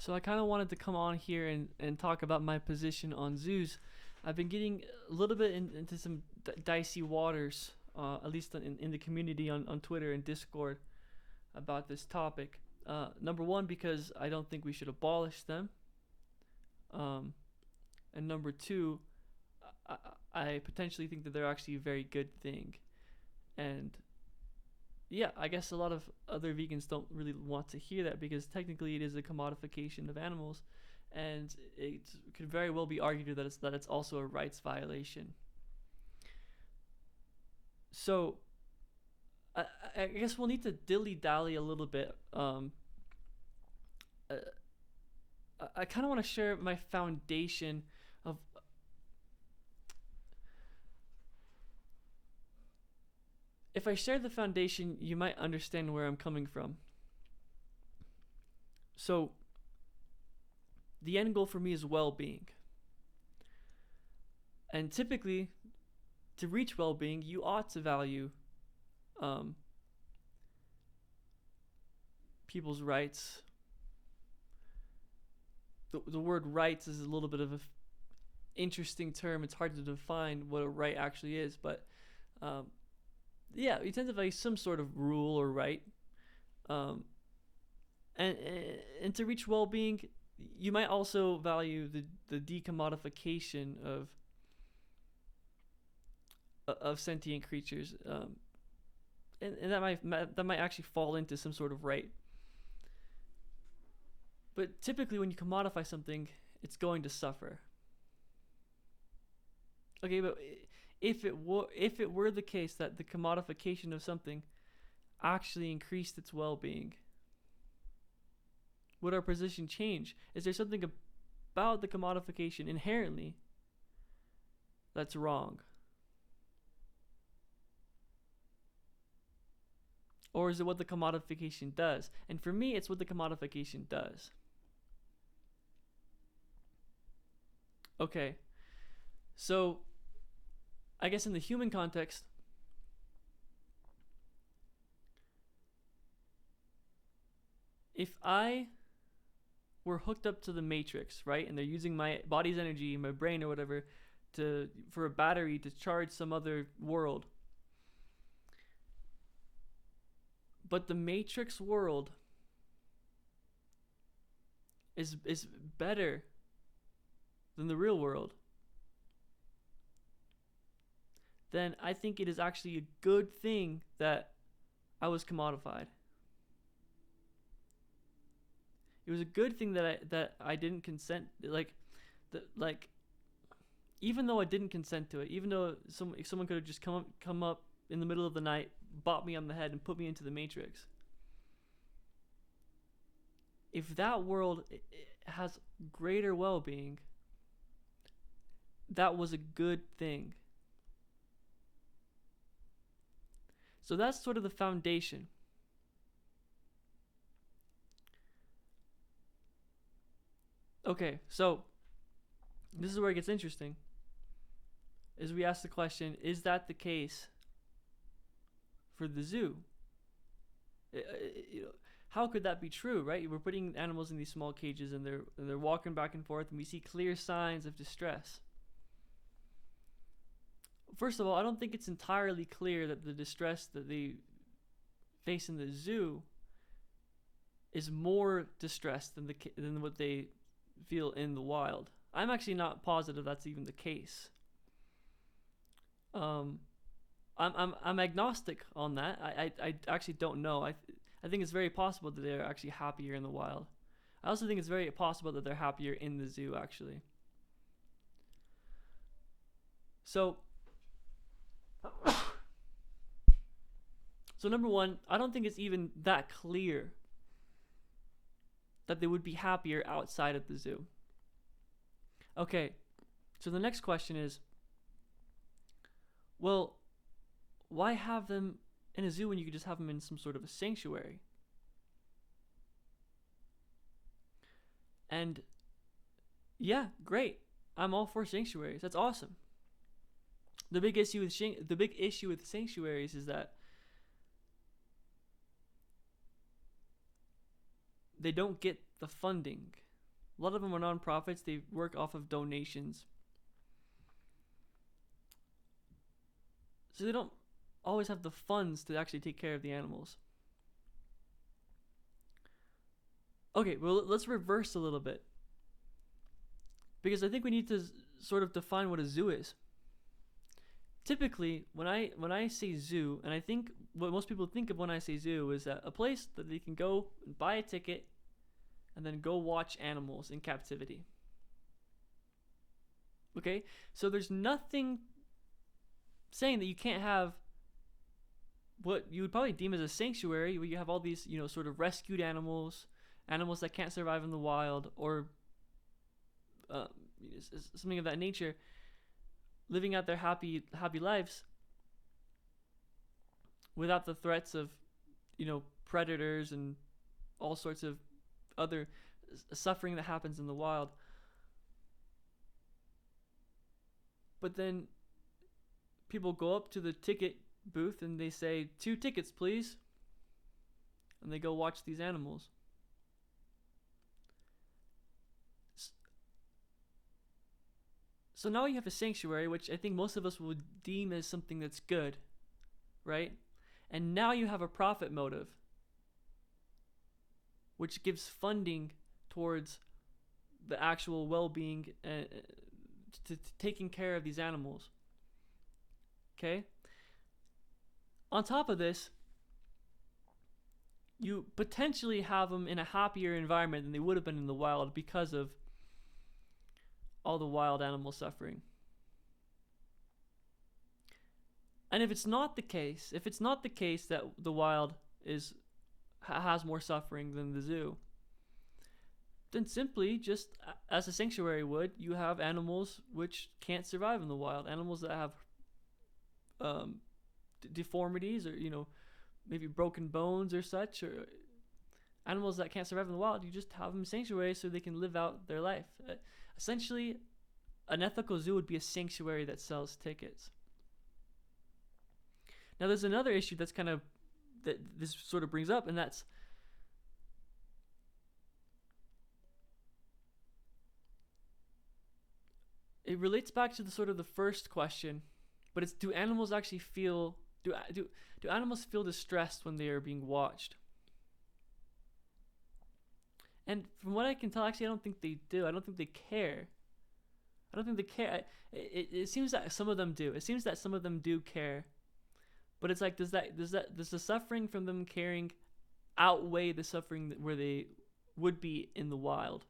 So I kind of wanted to come on here and talk about my position on zoos. I've been getting a little bit into some dicey waters, at least in the community on Twitter and Discord about this topic. Number one, because I don't think we should abolish them. Um, and number two, I, I potentially think that they're actually a very good thing. And yeah, I guess a lot of other vegans don't really want to hear that because technically it is a commodification of animals, and it could very well be argued that it's also a rights violation. So I, I guess we'll need to dilly dally a little bit. Uh, I kind of want to share my foundation of. If I share the foundation, you might understand where I'm coming from. So, the end goal for me is well being. And typically, to reach well being, you ought to value um, people's rights. The word rights is a little bit of an interesting term. It's hard to define what a right actually is, but um, yeah, you tend to value some sort of rule or right. Um, and to reach well-being, you might also value the decommodification of sentient creatures, and that might actually fall into some sort of right. But typically, when you commodify something, it's going to suffer. Okay, but if it were the case that the commodification of something actually increased its well-being, would our position change? Is there something about the commodification inherently that's wrong? Or is it what the commodification does? And for me, it's what the commodification does. Okay, so I guess in the human context, if I were hooked up to the matrix, right, and they're using my body's energy, my brain or whatever, for a battery to charge some other world, but the matrix world is better than the real world, then I think it is actually a good thing that I was commodified. It was a good thing that I didn't consent. Like even though I didn't consent to it, even though someone could have just come up in the middle of the night, bop me on the head, and put me into the matrix. If that world has greater well-being, that was a good thing. So that's sort of the foundation. Okay, so this is where it gets interesting. Is we ask the question, is that the case for the zoo? How could that be true, right? We're putting animals in these small cages and they're walking back and forth, and we see clear signs of distress. First of all, I don't think it's entirely clear that the distress that they face in the zoo is more distress than what they feel in the wild. I'm actually not positive that's even the case. I'm agnostic on that. I actually don't know. I think it's very possible that they're actually happier in the wild. I also think it's very possible that they're happier in the zoo, actually. So number one, I don't think it's even that clear that they would be happier outside of the zoo. Okay, so the next question is, well, why have them in a zoo when you could just have them in some sort of a sanctuary? And yeah, great. I'm all for sanctuaries. That's awesome. The big issue with sanctuaries is that they don't get the funding A lot of them are nonprofits. They work off of donations. So they don't always have the funds to actually take care of the animals. Okay, well, let's reverse a little bit. Because I think we need to sort of define what a zoo is. Typically, when I say zoo, and I think what most people think of when I say zoo is a place that they can go and buy a ticket and then go watch animals in captivity. Okay? So there's nothing saying that you can't have what you would probably deem as a sanctuary, where you have all these, sort of rescued animals that can't survive in the wild, or something of that nature, living out their happy lives without the threats of, predators and all sorts of other suffering that happens in the wild. But then people go up to the ticket booth and they say, 2 tickets, please. And they go watch these animals. So now you have a sanctuary, which I think most of us would deem as something that's good, right? And now you have a profit motive, which gives funding towards the actual well-being, to taking care of these animals. Okay? On top of this, you potentially have them in a happier environment than they would have been in the wild because of all the wild animal suffering. And if it's not the case that the wild has more suffering than the zoo, then simply, just as a sanctuary would, you have animals which can't survive in the wild, animals that have deformities, or maybe broken bones or such, or animals that can't survive in the wild. You just have them in sanctuaries so they can live out their life. Essentially, an ethical zoo would be a sanctuary that sells tickets. Now, there's another issue that this sort of brings up, and that's it relates back to the first question, but it's, do animals actually feel do animals feel distressed when they are being watched? And from what I can tell, actually, I don't think they do. I don't think they care. It seems that some of them do. It seems that some of them do care. But it's like, does the suffering from them caring outweigh the suffering where they would be in the wild?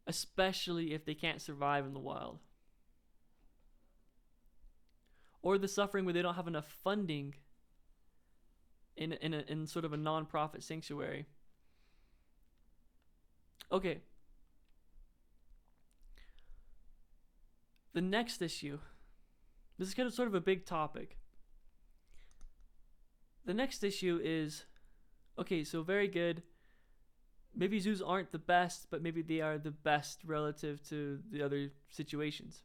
Especially if they can't survive in the wild. Or the suffering where they don't have enough funding in sort of a non-profit sanctuary. Okay. The next issue. This is kind of sort of a big topic. The next issue is, okay, so very good. Maybe zoos aren't the best, but maybe they are the best relative to the other situations.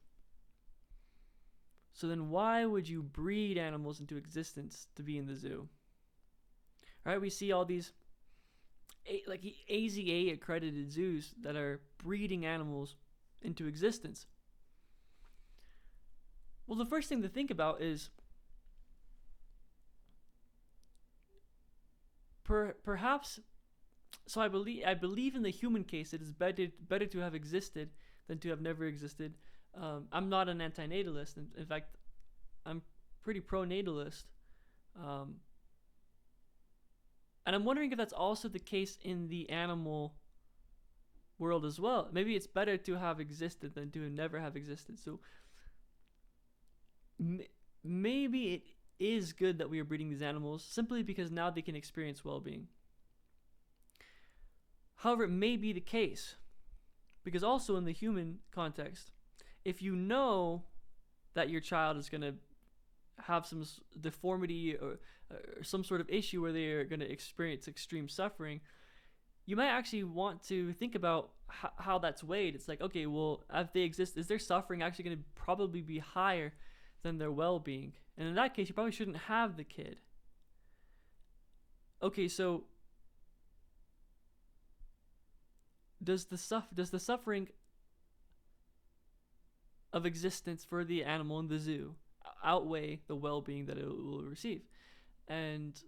So then why would you breed animals into existence to be in the zoo? Right, we see all these like AZA accredited zoos that are breeding animals into existence. Well, the first thing to think about is perhaps. So I believe in the human case, it is better to have existed than to have never existed. I'm not an antinatalist. In fact, I'm pretty pro-natalist. And I'm wondering if that's also the case in the animal world as well. Maybe it's better to have existed than to never have existed. So maybe it is good that we are breeding these animals simply because now they can experience well-being. However, it may be the case, because also in the human context, if you know that your child is going to have some deformity or some sort of issue where they are going to experience extreme suffering, you might actually want to think about how that's weighed. It's like, okay, well, if they exist, is their suffering actually going to probably be higher than their well-being? And in that case, you probably shouldn't have the kid. Okay, so does the suffering of existence for the animal in the zoo outweigh the well-being that it will receive? And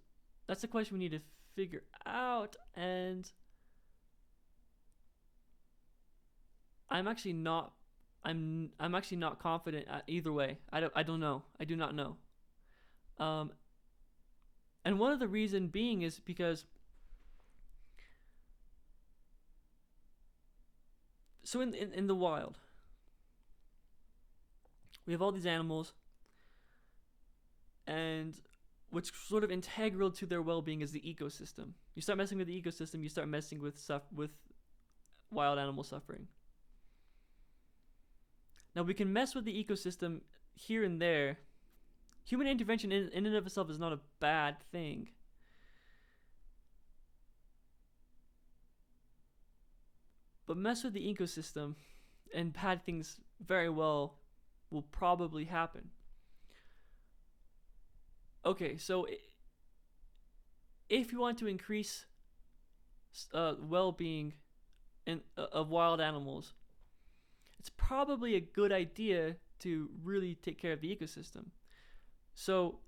that's a question we need to figure out. And I'm actually not I'm actually not confident either way. I don't know. I do not know. Um, and one of the reason being is because so in the wild we have all these animals, and what's sort of integral to their well-being is the ecosystem. You start messing with the ecosystem, you start messing with wild animal suffering. Now we can mess with the ecosystem here and there. Human intervention in and of itself is not a bad thing. But mess with the ecosystem and bad things very well will probably happen. Okay, so if you want to increase well-being of wild animals, it's probably a good idea to really take care of the ecosystem. So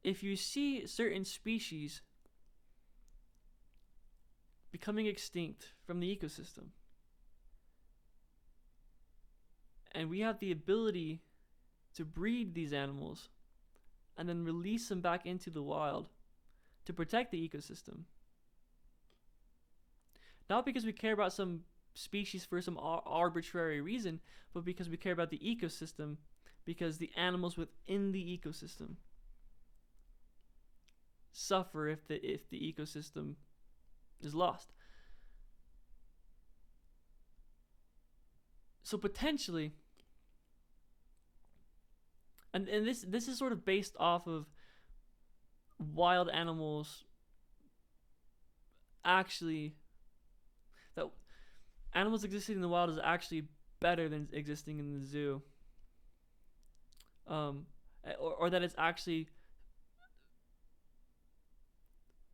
if you see certain species becoming extinct from the ecosystem, and we have the ability to breed these animals and then release them back into the wild to protect the ecosystem, not because we care about some species for some arbitrary reason, but because we care about the ecosystem, because the animals within the ecosystem suffer if the ecosystem is lost. So potentially, and this is sort of based off of wild animals actually, that animals existing in the wild is actually better than existing in the zoo, or that it's actually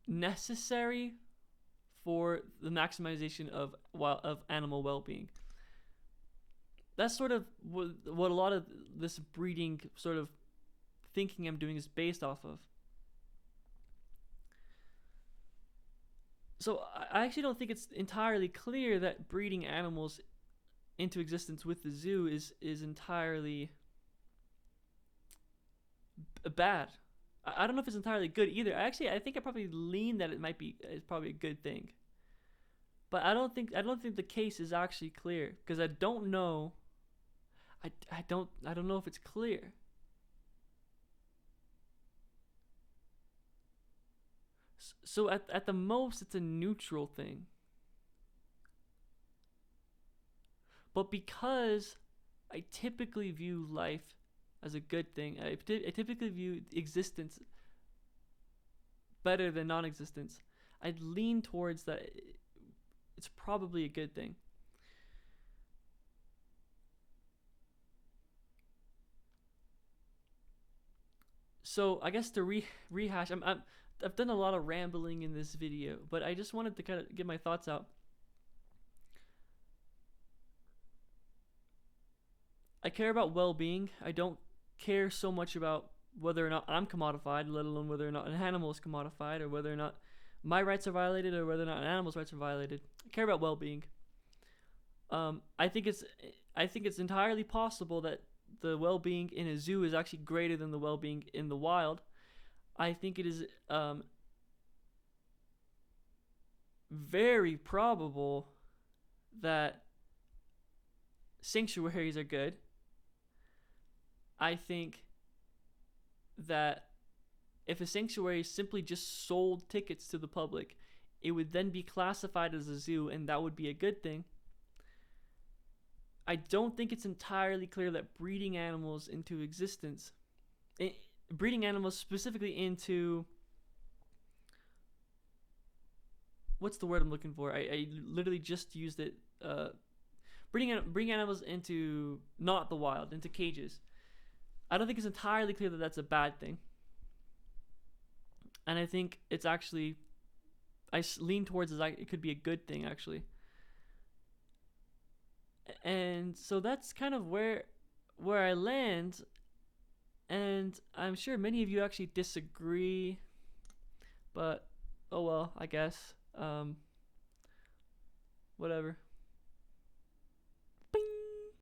necessary for the maximization of animal well-being. That's sort of what a lot of this breeding sort of thinking I'm doing is based off of. So I actually don't think it's entirely clear that breeding animals into existence with the zoo is entirely bad. I don't know if it's entirely good either. I think I probably lean that it's probably a good thing. But I don't think the case is actually clear, because I don't know. I don't know if it's clear. So at the most, it's a neutral thing. But because I typically view life as a good thing, I typically view existence better than non-existence, I'd lean towards that it's probably a good thing. So I guess to rehash, I've done a lot of rambling in this video, but I just wanted to kind of get my thoughts out. I care about well-being. I don't care so much about whether or not I'm commodified, let alone whether or not an animal is commodified, or whether or not my rights are violated, or whether or not an animal's rights are violated. I care about well-being. I think it's entirely possible that the well-being in a zoo is actually greater than the well-being in the wild. I think it is very probable that sanctuaries are good. I think that if a sanctuary simply just sold tickets to the public, it would then be classified as a zoo, and that would be a good thing. I don't think it's entirely clear that breeding animals into existence, breeding animals specifically into, what's the word I'm looking for? I literally just used it. Breeding animals into not the wild, into cages. I don't think it's entirely clear that that's a bad thing. And I think it's actually, I lean towards it could be a good thing, actually. And so that's kind of where I land, and I'm sure many of you actually disagree, but oh well, I guess. Whatever.